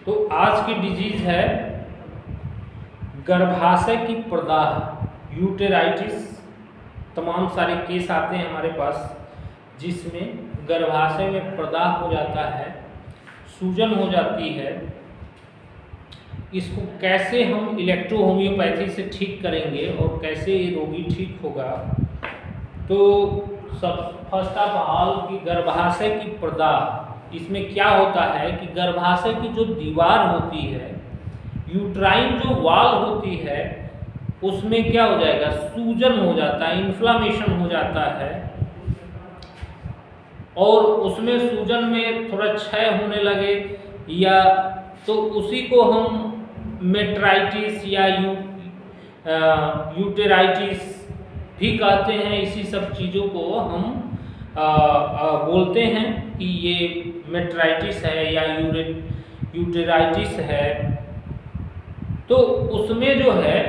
तो आज की डिजीज है गर्भाशय की प्रदाह, यूटेराइटिस। तमाम सारे केस आते हैं हमारे पास जिसमें गर्भाशय में प्रदाह हो जाता है, सूजन हो जाती है। इसको कैसे हम इलेक्ट्रो होम्योपैथी से ठीक करेंगे और कैसे ये रोगी ठीक होगा। तो सब फर्स्ट ऑफ ऑल कि गर्भाशय की प्रदाह, इसमें क्या होता है कि गर्भाशय की जो दीवार होती है, यूट्राइन जो वॉल होती है, उसमें क्या हो जाएगा, सूजन हो जाता है, इन्फ्लामेशन हो जाता है और उसमें सूजन में थोड़ा क्षय होने लगे या तो उसी को हम मेट्राइटिस या यूटेराइटिस भी कहते हैं। इसी सब चीज़ों को हम बोलते हैं कि ये मेट्राइटिस है या यूटेराइटिस है। तो उसमें जो है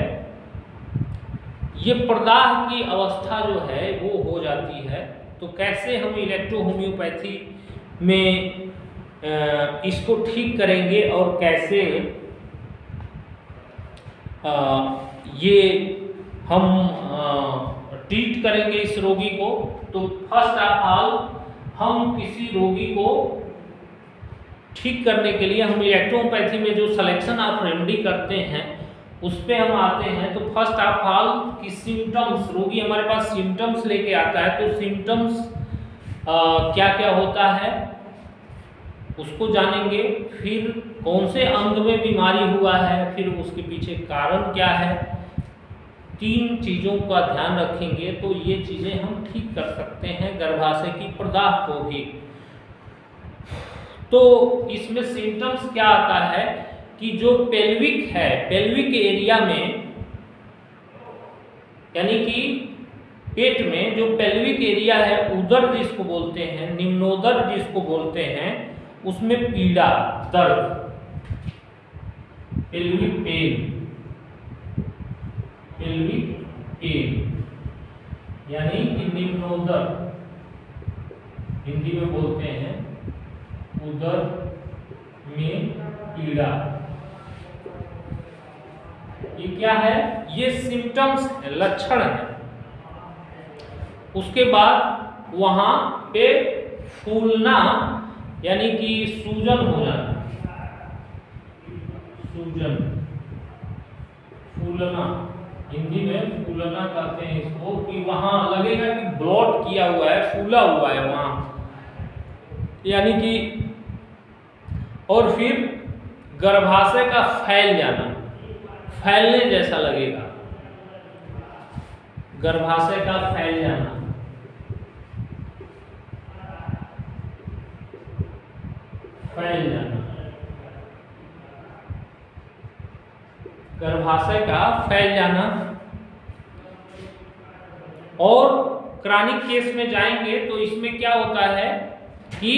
ये प्रदाह की अवस्था जो है वो हो जाती है। तो कैसे हम इलेक्ट्रो होम्योपैथी में इसको ठीक करेंगे और कैसे ये हम ट्रीट करेंगे इस रोगी को। तो फर्स्ट ऑफ ऑल हम किसी रोगी को ठीक करने के लिए हम इलेक्ट्रोपैथी में जो सिलेक्शन ऑफ रेमेडी करते हैं उस पे हम आते हैं। तो फर्स्ट ऑफ ऑल कि सिम्टम्स, रोगी हमारे पास सिम्टम्स लेके आता है, तो सिम्टम्स क्या क्या होता है उसको जानेंगे। फिर कौन से अंग में बीमारी हुआ है, फिर उसके पीछे कारण क्या है, 3 चीज़ों का ध्यान रखेंगे तो ये चीज़ें हम ठीक कर सकते हैं गर्भाशय की प्रदाह को भी। तो इसमें सिम्टम्स क्या आता है कि जो पेल्विक है, पेल्विक एरिया में यानी कि पेट में जो पेल्विक एरिया है, उदर जिसको बोलते हैं, निम्नोदर जिसको बोलते हैं, उसमें पीड़ा, दर्द, पेल्विक पेन, पेल्विक पेन यानी कि निम्नोदर, हिंदी में बोलते हैं उदर में पीड़ा, ये क्या है, ये सिम्टम्स है, लक्षण है। उसके बाद वहां पे फूलना यानी कि सूजन हो जाना, सूजन, फूलना, हिंदी में फूलना कहते हैं इसको, कि वहां लगेगा कि ब्लॉट किया हुआ है, फूला हुआ है वहां, यानी कि। और फिर गर्भाशय का फैल जाना, फैलने जैसा लगेगा, गर्भाशय का फैल जाना, फैल जाना, गर्भाशय का फैल जाना। और क्रॉनिक केस में जाएंगे तो इसमें क्या होता है कि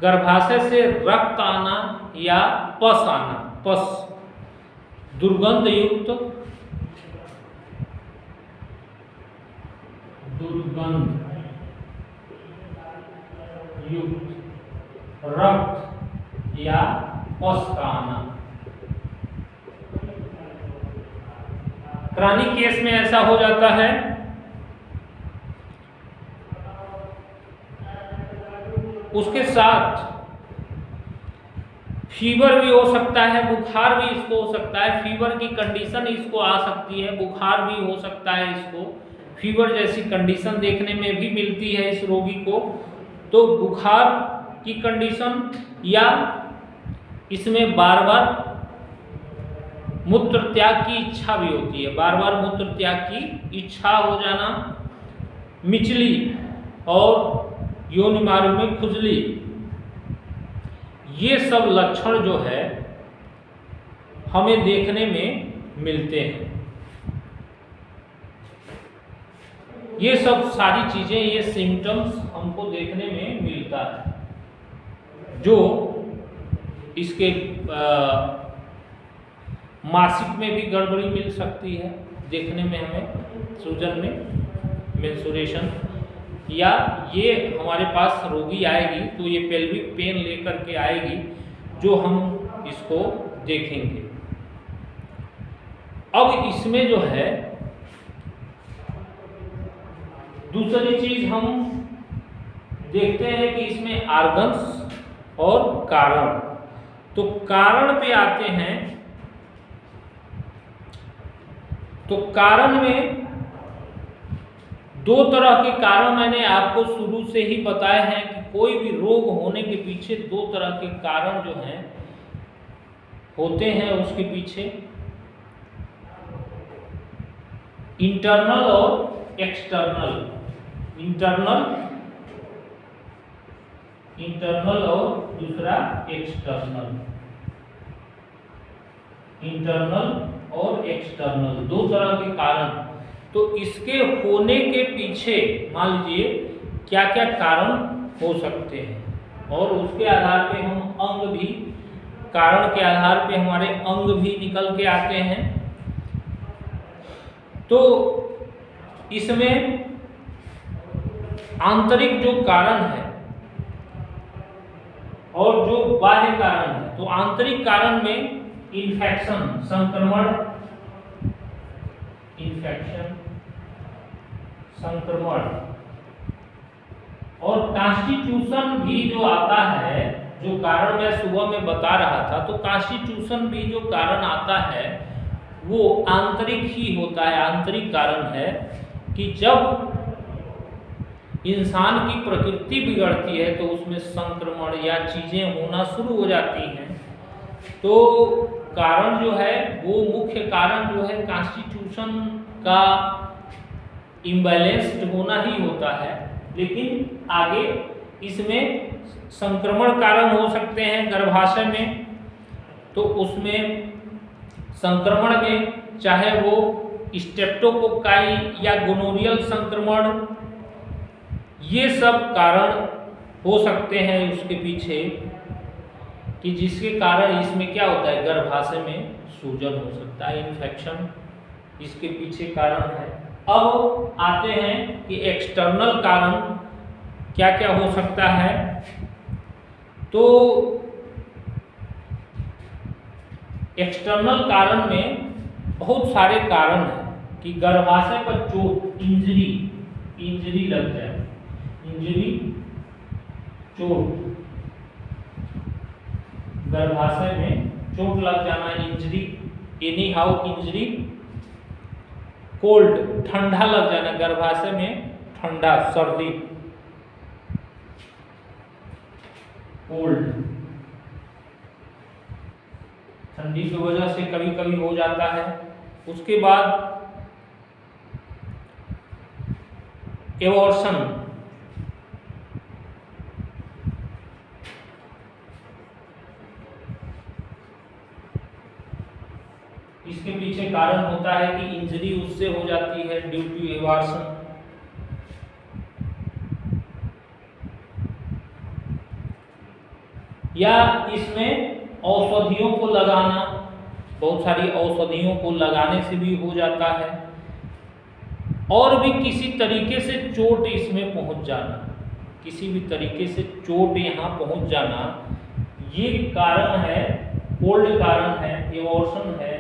गर्भाशय से रक्त आना या पस आना, पस, दुर्गंध युक्त, रक्त या पस का आना। क्रॉनिक केस में ऐसा हो जाता है। उसके साथ फीवर भी हो सकता है, बुखार भी इसको हो सकता है, फीवर की कंडीशन इसको आ सकती है, बुखार भी हो सकता है इसको, फीवर जैसी कंडीशन देखने में भी मिलती है इस रोगी को। तो बुखार की कंडीशन या इसमें बार बार मूत्र त्याग की इच्छा भी होती है, बार बार मूत्र त्याग की इच्छा हो जाना, मिचली और योनि मार्ग में खुजली, ये सब लक्षण जो है हमें देखने में मिलते हैं। ये सब सारी चीजें, ये सिम्टम्स हमको देखने में मिलता है। जो इसके मासिक में भी गड़बड़ी मिल सकती है देखने में हमें, सूजन में, मेंस्ट्रुएशन, या ये हमारे पास रोगी आएगी तो ये पेल्विक पेन लेकर के आएगी, जो हम इसको देखेंगे। अब इसमें जो है दूसरी चीज हम देखते हैं कि इसमें आर्गन्स और कारण। तो कारण पे आते हैं, तो कारण में दो तरह के कारण मैंने आपको शुरू से ही बताए हैं कि कोई भी रोग होने के पीछे दो तरह के कारण जो हैं होते हैं उसके पीछे, इंटरनल और एक्सटर्नल। इंटरनल और दूसरा एक्सटर्नल। इंटरनल और एक्सटर्नल दो तरह के कारण। तो इसके होने के पीछे मान लीजिए क्या क्या कारण हो सकते हैं, और उसके आधार पे हम अंग भी, कारण के आधार पे हमारे अंग भी निकल के आते हैं। तो इसमें आंतरिक जो कारण है और जो बाह्य कारण है, तो आंतरिक कारण में इन्फेक्शन, संक्रमण, और कॉन्स्टिट्यूशन भी जो आता है, जो कारण मैं सुबह में बता रहा था, तो कॉन्स्टिट्यूशन भी जो कारण आता है वो आंतरिक ही होता है। आंतरिक कारण है कि जब इंसान की प्रकृति बिगड़ती है तो उसमें संक्रमण या चीजें होना शुरू हो जाती हैं। तो कारण जो है वो मुख्य कारण जो है कॉन्स्टिट्यूशन का इम्बैलेंस्ड होना ही होता है। लेकिन आगे इसमें संक्रमण कारण हो सकते हैं गर्भाशय में, तो उसमें संक्रमण में चाहे वो स्ट्रेप्टोकोकाई या गोनोरियल संक्रमण, ये सब कारण हो सकते हैं उसके पीछे, कि जिसके कारण इसमें क्या होता है, गर्भाशय में सूजन हो सकता है, इन्फेक्शन इसके पीछे कारण है। अब आते हैं कि एक्सटर्नल कारण क्या क्या हो सकता है। तो एक्सटर्नल कारण में बहुत सारे कारण हैं कि गर्भाशय पर चोट, इंजरी लग जाए, चोट, गर्भाशय में चोट लग जाना, injury, any how injury. Cold, ठंडा लग जाना, गर्भाशय में ठंडा, सर्दी, कोल्ड, ठंडी की वजह से कभी कभी हो जाता है। उसके बाद एबॉर्शन, इसके पीछे कारण होता है कि इंजरी उससे हो जाती है ड्यू टू एबॉर्शन। या इसमें औषधियों को लगाना, बहुत सारी औषधियों को लगाने से भी हो जाता है। और भी किसी तरीके से चोट इसमें पहुंच जाना, किसी भी तरीके से चोट यहाँ पहुंच जाना, ये कारण है, कोल्ड कारण है, एबॉर्शन है,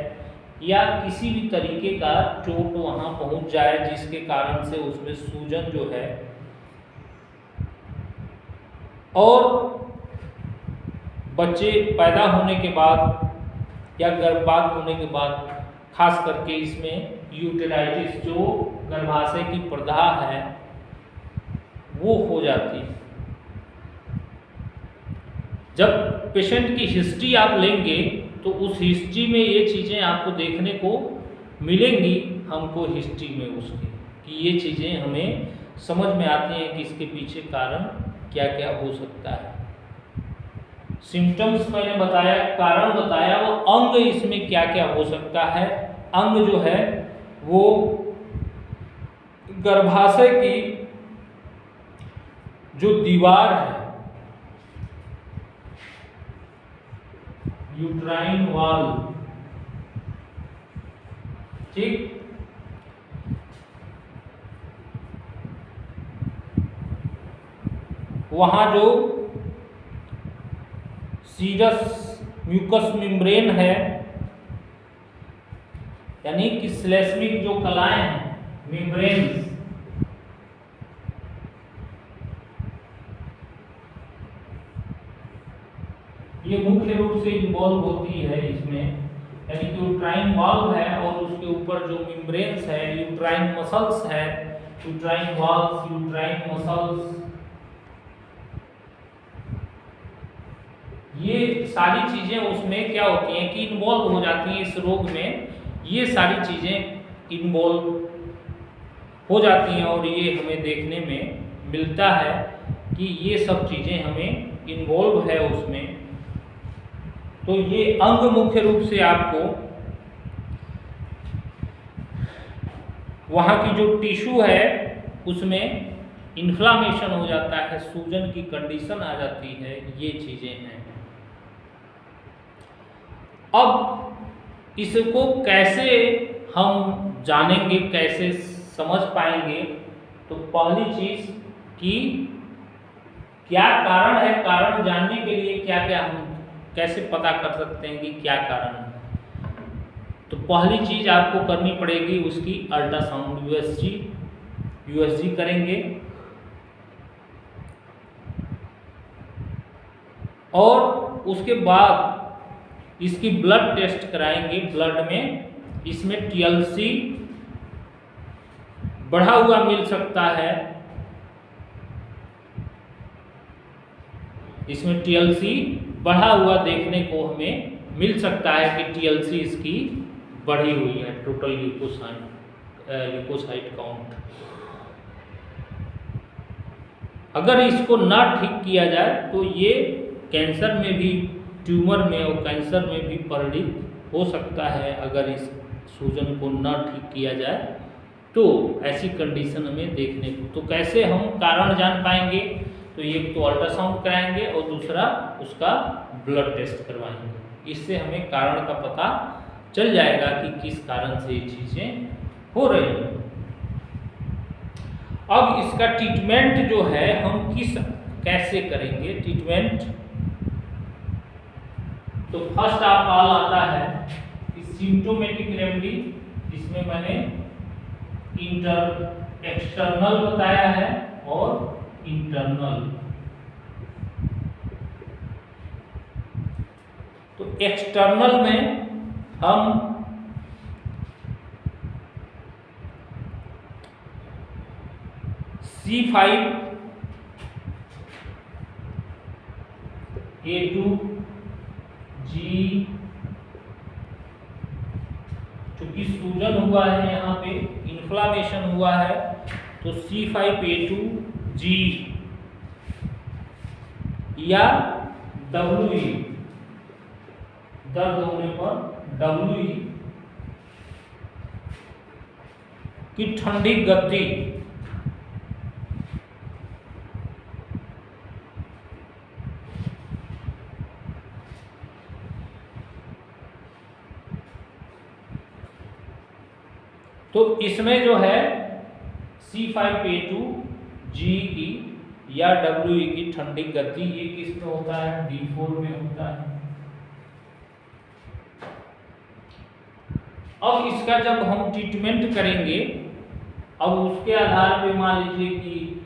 या किसी भी तरीके का चोट वहाँ पहुंच जाए जिसके कारण से उसमें सूजन जो है। और बच्चे पैदा होने के बाद या गर्भपात होने के बाद खास करके इसमें यूटेराइटिस, जो गर्भाशय की प्रदाह है, वो हो जाती है। जब पेशेंट की हिस्ट्री आप लेंगे तो उस हिस्ट्री में ये चीज़ें आपको देखने को मिलेंगी, हमको हिस्ट्री में उसकी, कि ये चीज़ें हमें समझ में आती हैं कि इसके पीछे कारण क्या क्या हो सकता है। सिम्टम्स मैंने बताया, कारण बताया, वो अंग इसमें क्या क्या हो सकता है। अंग जो है वो गर्भाशय की जो दीवार है, यूट्राइन वॉल, ठीक, वहाँ जो सीरस म्यूकस मेम्ब्रेन है, यानी कि श्लेष्मिक जो कलाएं हैं, मेम्ब्रेन, ये मुख्य रूप से इन्वॉल्व होती है इसमें, यानी कि यूट्राइन वाल्व है और उसके ऊपर जो मेम्ब्रेन्स है, यूट्राइन मसल्स है, यूट्राइन वाल्व्स, यूट्राइन मसल्स, ये सारी चीजें उसमें क्या होती हैं कि इन्वॉल्व हो जाती हैं इस रोग में। ये सारी चीजें इन्वॉल्व हो जाती हैं और ये हमें देखने में मिलता है कि ये सब चीजें हमें इन्वॉल्व है उसमें। तो ये अंग मुख्य रूप से आपको वहाँ की जो टिश्यू है उसमें इन्फ्लामेशन हो जाता है, सूजन की कंडीशन आ जाती है, ये चीजें हैं। अब इसको कैसे हम जानेंगे, कैसे समझ पाएंगे? तो पहली चीज कि क्या कारण है, कारण जानने के लिए क्या क्या हम कैसे पता कर सकते हैं कि क्या कारण है? तो पहली चीज आपको करनी पड़ेगी उसकी अल्ट्रासाउंड, यूएसजी करेंगे और उसके बाद इसकी ब्लड टेस्ट कराएंगे। ब्लड में इसमें टीएलसी बढ़ा हुआ मिल सकता है, इसमें टीएलसी बढ़ा हुआ देखने को हमें मिल सकता है कि टीएलसी इसकी बढ़ी हुई है, टोटल ल्यूकोसाइट काउंट। अगर इसको ना ठीक किया जाए तो ये कैंसर में भी, ट्यूमर में और कैंसर में भी परिणित हो सकता है। अगर इस सूजन को ना ठीक किया जाए तो ऐसी कंडीशन हमें देखने को। तो कैसे हम कारण जान पाएंगे? तो एक तो अल्ट्रासाउंड कराएंगे और दूसरा उसका ब्लड टेस्ट करवाएंगे। इससे हमें कारण का पता चल जाएगा कि किस कारण से ये चीज़ें हो रही हैं। अब इसका ट्रीटमेंट जो है हम कैसे करेंगे ट्रीटमेंट? तो फर्स्ट ऑफ ऑल आता है सिम्टोमेटिक रेमेडी। इसमें मैंने एक्सटर्नल बताया है और इंटरनल। तो एक्सटर्नल में हम C5A2G, चूंकि सूजन हुआ है, यहाँ पे इन्फ्लामेशन हुआ है, तो C5A2G या WE, दर्द होने पर WE की ठंडी गद्दी, तो इसमें जो है C5A2G की या WE की ठंडी गद्दी, ये किस में होता है? D4 में होता है। अब इसका जब हम ट्रीटमेंट करेंगे, अब उसके आधार पे मान लीजिए कि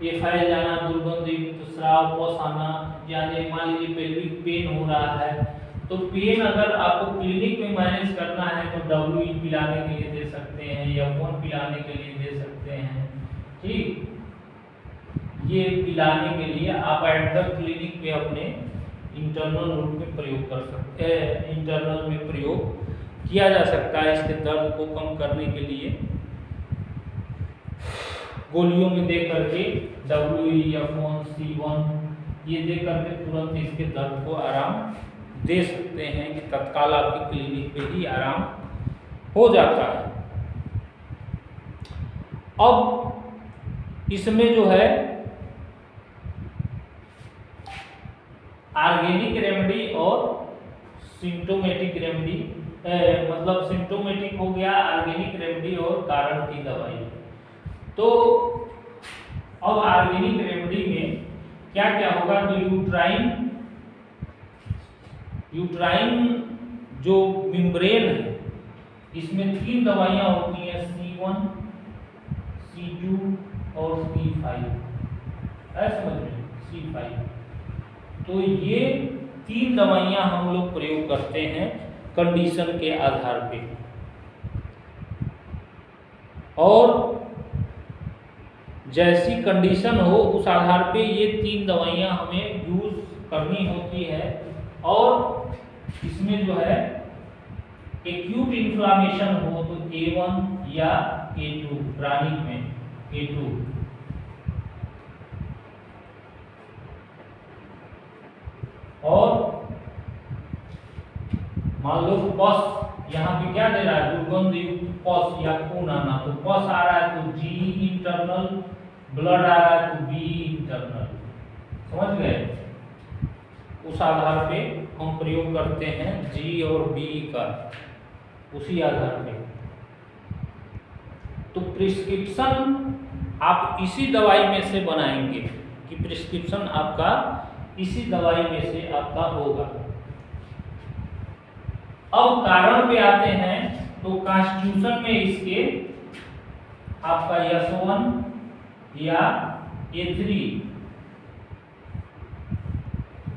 ये फैल जाना, दुर्गंध युक्त स्राव, पस आना, या मान लीजिए पेल्विक पेन हो रहा है, तो पेन अगर आपको क्लिनिक में मैनेज करना है तो WE पिलाने के लिए दे सकते हैं या फोन पिलाने के लिए दे सकते हैं। ठीक, ये पिलाने के लिए आप एट द क्लिनिक पे अपने इंटरनल रूट में प्रयोग कर सकते हैं, इंटरनल में प्रयोग किया जा सकता है इसके दर्द को कम करने के लिए। गोलियों में दे करके WE या फोन C1 ये दे करके तुरंत इसके दर्द को आराम दे सकते हैं कि तत्काल आपकी क्लिनिक पे ही आराम हो जाता है। अब इसमें जो है ऑर्गेनिक रेमेडी और सिम्टोमेटिक रेमेडी, मतलब सिम्टोमेटिक हो गया, ऑर्गेनिक रेमेडी और कारण की दवाई। तो अब ऑर्गेनिक रेमेडी में क्या क्या होगा, तो यूट्राइन जो मेम्ब्रेन है इसमें 3 दवाइयां होती हैं, C1, C2 और C5, है समझ में, C5। तो ये 3 दवाइयां हम लोग प्रयोग करते हैं कंडीशन के आधार पे, और जैसी कंडीशन हो उस आधार पे ये 3 दवाइयां हमें यूज करनी होती है। और इसमें जो है एक्यूट इन्फ्लामेशन हो तो A1 या A2, क्रानिक में A2। और मान लो पस, यहाँ पे क्या दे रहा है, दुर्गंध युक्त पस या खून आना, तो पस आ रहा है तो G इंटरनल, ब्लड आ रहा है तो B इंटरनल, समझ गए। उस आधार पे हम प्रयोग करते हैं G और B का, उसी आधार पे। तो प्रिस्क्रिप्शन आप इसी दवाई में से बनाएंगे, कि प्रिस्क्रिप्शन आपका इसी दवाई में से आपका होगा। अब कारण पे आते हैं, तो कॉन्स्टिट्यूशन में इसके आपका S1 या A3,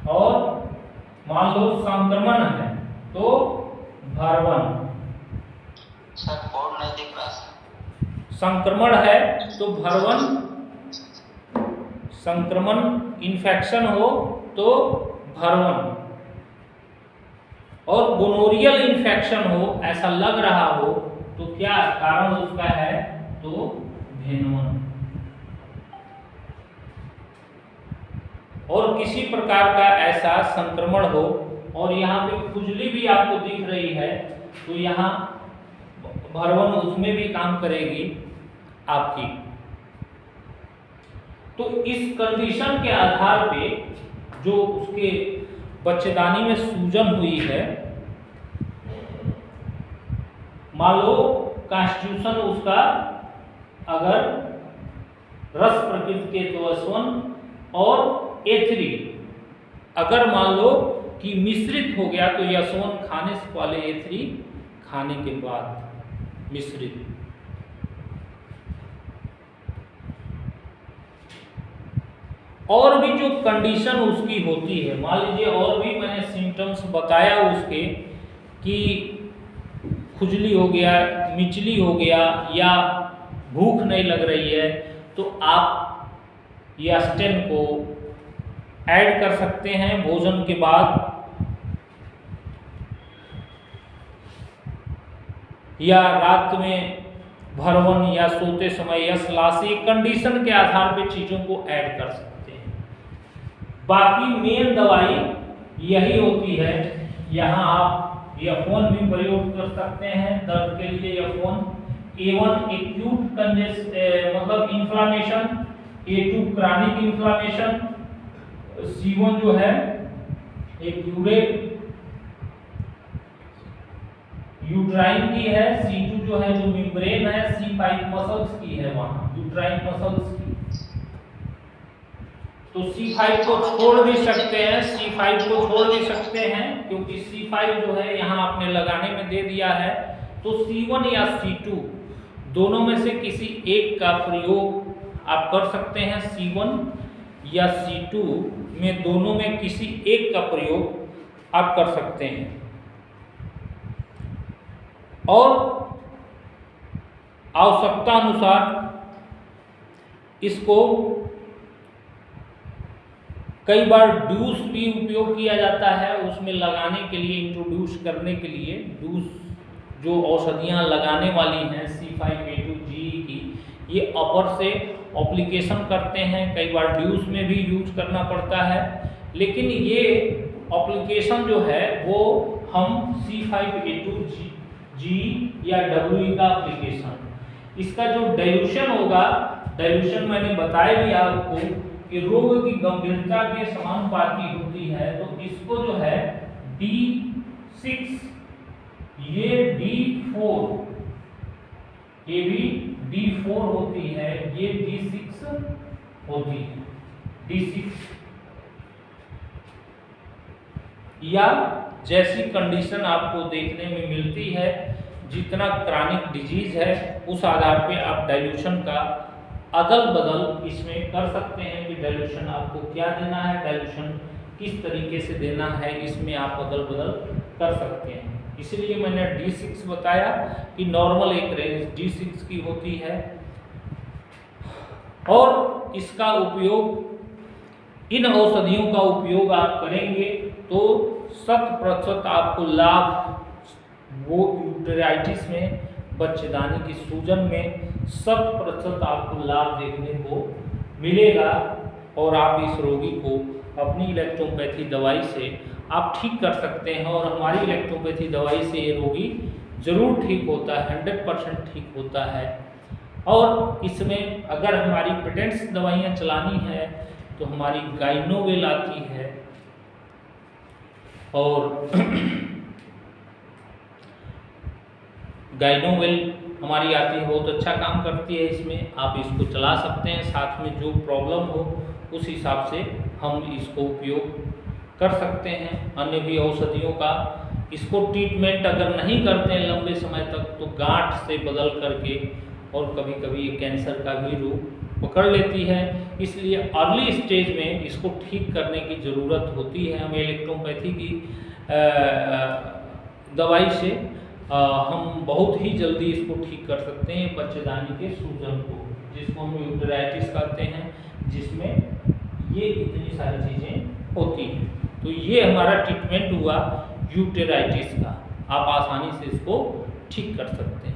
और मान लो संक्रमण है तो भरवन, सर बोर्ड नहीं दिख रहा। संक्रमण है तो भरवन, संक्रमण इन्फेक्शन हो तो भरवन, और गोनोरियल इन्फेक्शन हो ऐसा लग रहा हो तो क्या कारण उसका है, तो भेनवन। और किसी प्रकार का ऐसा संक्रमण हो, और यहाँ पे खुजली भी आपको दिख रही है, तो यहाँ भरवन उसमें भी काम करेगी आपकी। तो इस कंडीशन के आधार पे जो उसके बच्चेदानी में सूजन हुई है, मान लो कॉन्स्टिट्यूशन उसका अगर रस प्रकृति के तो S1 और A3, अगर मान लो कि मिश्रित हो गया तो S1 खाने से पहले A3 खाने के बाद मिश्रित। और भी जो कंडीशन उसकी होती है, मान लीजिए और भी मैंने सिम्टम्स बताया उसके, कि खुजली हो गया, मिचली हो गया, या भूख नहीं लग रही है, तो आप यास्टेन को ऐड कर सकते हैं भोजन के बाद, या रात में भरवन, या सोते समय या सलासी, कंडीशन के आधार पे चीज़ों को ऐड कर सकते हैं। बाकी मेन दवाई यही होती है। यहाँ आप F1 भी प्रयोग कर सकते हैं दर्द के लिए, F1, A1 एक्यूट मतलब inflammation, A2 chronic inflammation, C1 जो है एक यूट्राइन की है, C2 जो है जो मेम्ब्रेन है, C5 मसल्स की है, वहाँ यूट्राइन मसल्स की। तो C5 को छोड़ भी सकते हैं, C5 को छोड़ भी सकते हैं, क्योंकि C5 जो है यहाँ आपने लगाने में दे दिया है। तो C1 या C2 दोनों में से किसी एक का प्रयोग आप कर सकते हैं, C1 या C2 में दोनों में किसी एक का प्रयोग आप कर सकते हैं। और आवश्यकता अनुसार इसको कई बार डूस भी उपयोग किया जाता है, उसमें लगाने के लिए, इंट्रोड्यूस करने के लिए। डूस जो औषधियाँ लगाने वाली हैं C5A2G की, ये अपर से एप्लीकेशन करते हैं, कई बार ड्यूस में भी यूज करना पड़ता है, लेकिन ये एप्लीकेशन जो है वो हम C5A2G या WE का एप्लीकेशन, इसका जो डाइल्यूशन होगा, डाइल्यूशन मैंने बताया भी आपको कि रोग की गंभीरता के समानुपाती होती है। तो इसको जो है D6, ये D4, ये भी D4 होती है, ये D6 होती है, D6 या जैसी कंडीशन आपको देखने में मिलती है, जितना क्रॉनिक डिजीज है उस आधार पे आप डाइल्यूशन का अदल बदल इसमें कर सकते हैं कि डाइल्यूशन आपको क्या देना है, डाइल्यूशन किस तरीके से देना है, इसमें आप अदल बदल कर सकते हैं। इसलिए मैंने D6 बताया कि नॉर्मल एक रेंज D6 की होती है और इसका उपयोग, इन औषधियों का उपयोग आप करेंगे तो 100% आपको लाभ, वो यूटेराइटिस में, बच्चेदानी की सूजन में 100% आपको लाभ देखने को मिलेगा और आप इस रोगी को अपनी इलेक्ट्रोपैथी दवाई से आप ठीक कर सकते हैं। और हमारी इलेक्ट्रोपैथी दवाई से ये रोगी जरूर ठीक होता है, 100% ठीक होता है। और इसमें अगर हमारी पेटेंट्स दवाइयाँ चलानी है तो हमारी गाइनोवेल आती है और गाइनोवेल हमारी आती है, बहुत अच्छा काम करती है। इसमें आप इसको चला सकते हैं, साथ में जो प्रॉब्लम हो उस हिसाब से हम इसको उपयोग कर सकते हैं। अन्य भी औषधियों का इसको ट्रीटमेंट अगर नहीं करते हैं लंबे समय तक तो गांठ से बदल करके और कभी कभी ये कैंसर का भी रूप पकड़ लेती है। इसलिए अर्ली स्टेज में इसको ठीक करने की ज़रूरत होती है। हमें इलेक्ट्रोपैथी की दवाई से हम बहुत ही जल्दी इसको ठीक कर सकते हैं, बच्चेदानी के सूजन को, जिसको हम यूटेराइटिस कहते हैं, जिसमें ये इतनी सारी चीज़ें होती हैं। तो ये हमारा ट्रीटमेंट हुआ यूटेराइटिस का, आप आसानी से इसको ठीक कर सकते हैं।